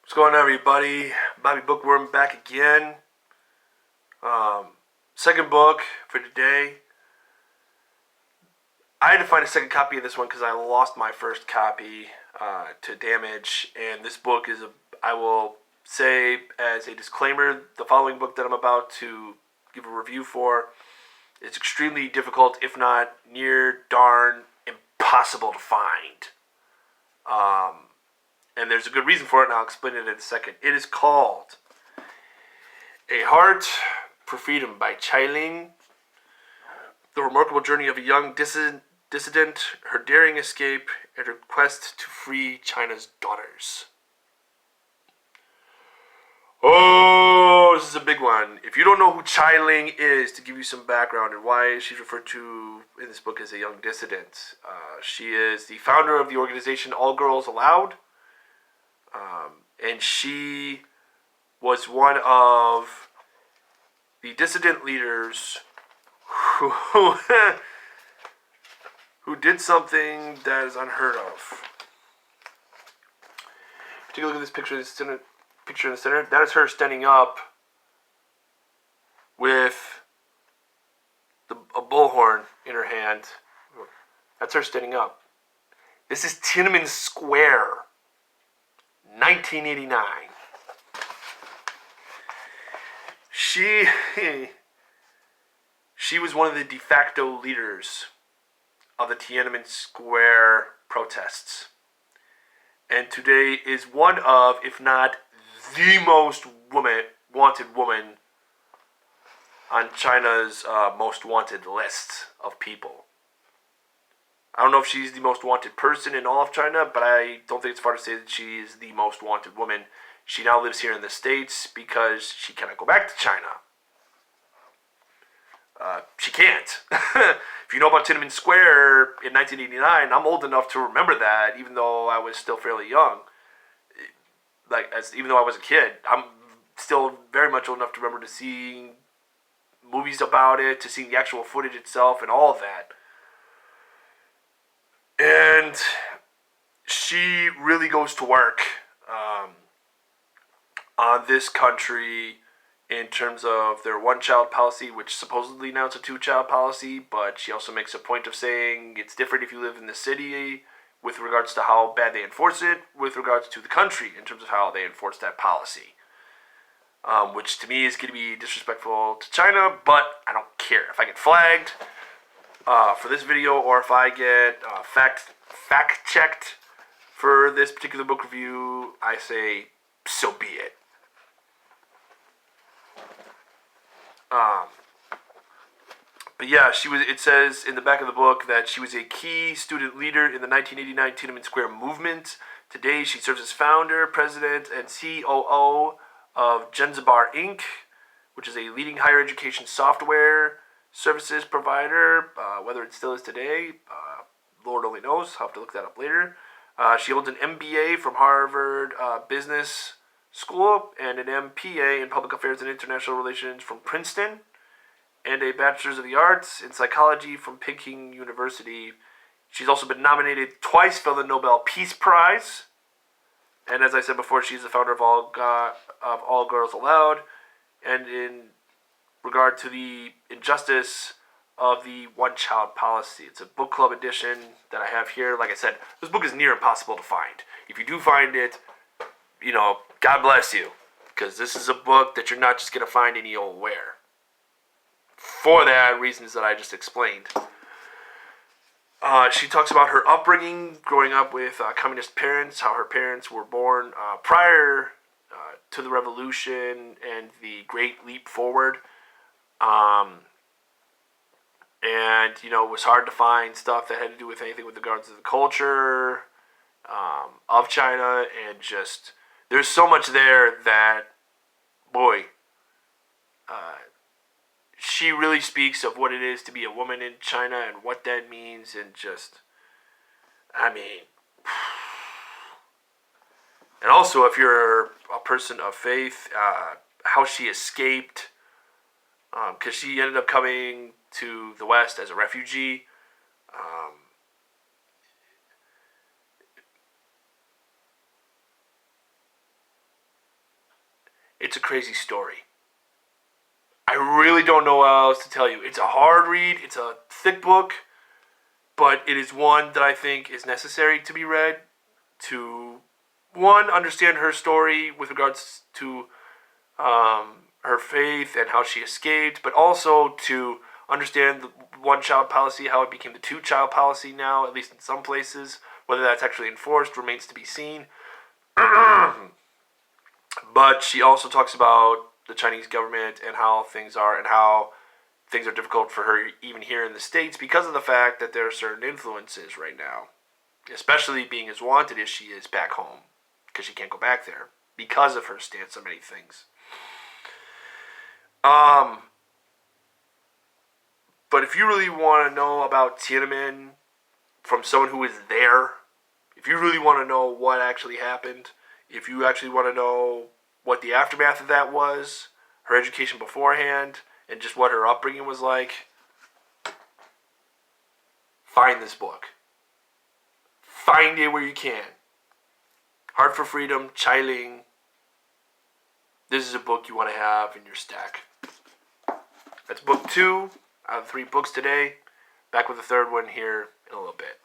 What's going on, everybody? Bobby Bookworm back again. Second book for today. I had to find a second copy of this one because I lost my first copy to damage. And this book is I will say as a disclaimer, the following book that I'm about to give a review for, it's extremely difficult, if not near darn impossible to find. And there's a good reason for it, and I'll explain it in a second. It is called A Heart for Freedom by Ling. The remarkable journey of a young dissident, her daring escape, and her quest to free China's daughters. Oh, this is a big one. If you don't know who Ling is, to give you some background and why she's referred to in this book as a young dissident, she is the founder of the organization All Girls Allowed. And she was one of the dissident leaders who did something that is unheard of. Take a look at this picture in the center. That is her standing up with a bullhorn in her hand. That's her standing up. This is Tiananmen Square. 1989. She was one of the de facto leaders of the Tiananmen Square protests. And today is one of, if not the most wanted woman on China's most wanted list of people. I don't know if she's the most wanted person in all of China, but I don't think it's far to say that she is the most wanted woman. She now lives here in the States because she cannot go back to China. She can't. If you know about Tiananmen Square in 1989, I'm old enough to remember that, even though I was still fairly young. Even though I was a kid, I'm still very much old enough to remember to seeing movies about it, to seeing the actual footage itself, and all of that. And she really goes to work on this country in terms of their one-child policy, which supposedly now it's a two-child policy, but she also makes a point of saying it's different if you live in the city with regards to how bad they enforce it, with regards to the country in terms of how they enforce that policy. Which to me is going to be disrespectful to China, but I don't care. If I get flagged for this video, or if I get fact-checked for this particular book review, I say, so be it. But yeah, it says in the back of the book that she was a key student leader in the 1989 Tiananmen Square movement. Today, she serves as founder, president, and COO of Genzabar Inc., which is a leading higher education software services provider. Whether it still is today, Lord only knows. I'll have to look that up later. She holds an MBA from Harvard Business School and an MPA in Public Affairs and International Relations from Princeton, and a Bachelor's of the Arts in Psychology from Peking University. She's also been nominated twice for the Nobel Peace Prize. And as I said before, she's the founder of All Girls Allowed. And in regard to the injustice of the one-child policy, it's a book club edition that I have here. Like I said, this book is near impossible to find. If you do find it, God bless you, because this is a book that you're not just going to find any old where. For the reasons that I just explained. She talks about her upbringing, growing up with communist parents, how her parents were born prior to the revolution and the Great Leap Forward. And, it was hard to find stuff that had to do with anything with regards to the culture of China, and just, there's so much there that, boy, she really speaks of what it is to be a woman in China and what that means, and just, and also if you're a person of faith, how she escaped, because she ended up coming to the West as a refugee. It's a crazy story. I really don't know what else to tell you. It's a hard read. It's a thick book. But it is one that I think is necessary to be read to, one, understand her story with regards to her faith and how she escaped, but also to understand the one-child policy, how it became the two-child policy now, at least in some places. Whether that's actually enforced remains to be seen. But she also talks about the Chinese government and how things are difficult for her even here in the States because of the fact that there are certain influences right now, especially being as wanted as she is back home, because she can't go back there because of her stance on many things. But if you really want to know about Tiananmen from someone who is there, if you really want to know what actually happened, if you actually want to know what the aftermath of that was, her education beforehand, and just what her upbringing was like, find this book. Find it where you can. Heart for Freedom, Ling. This is a book you want to have in your stack. That's book 2 out of 3 books today. Back with the third one here in a little bit.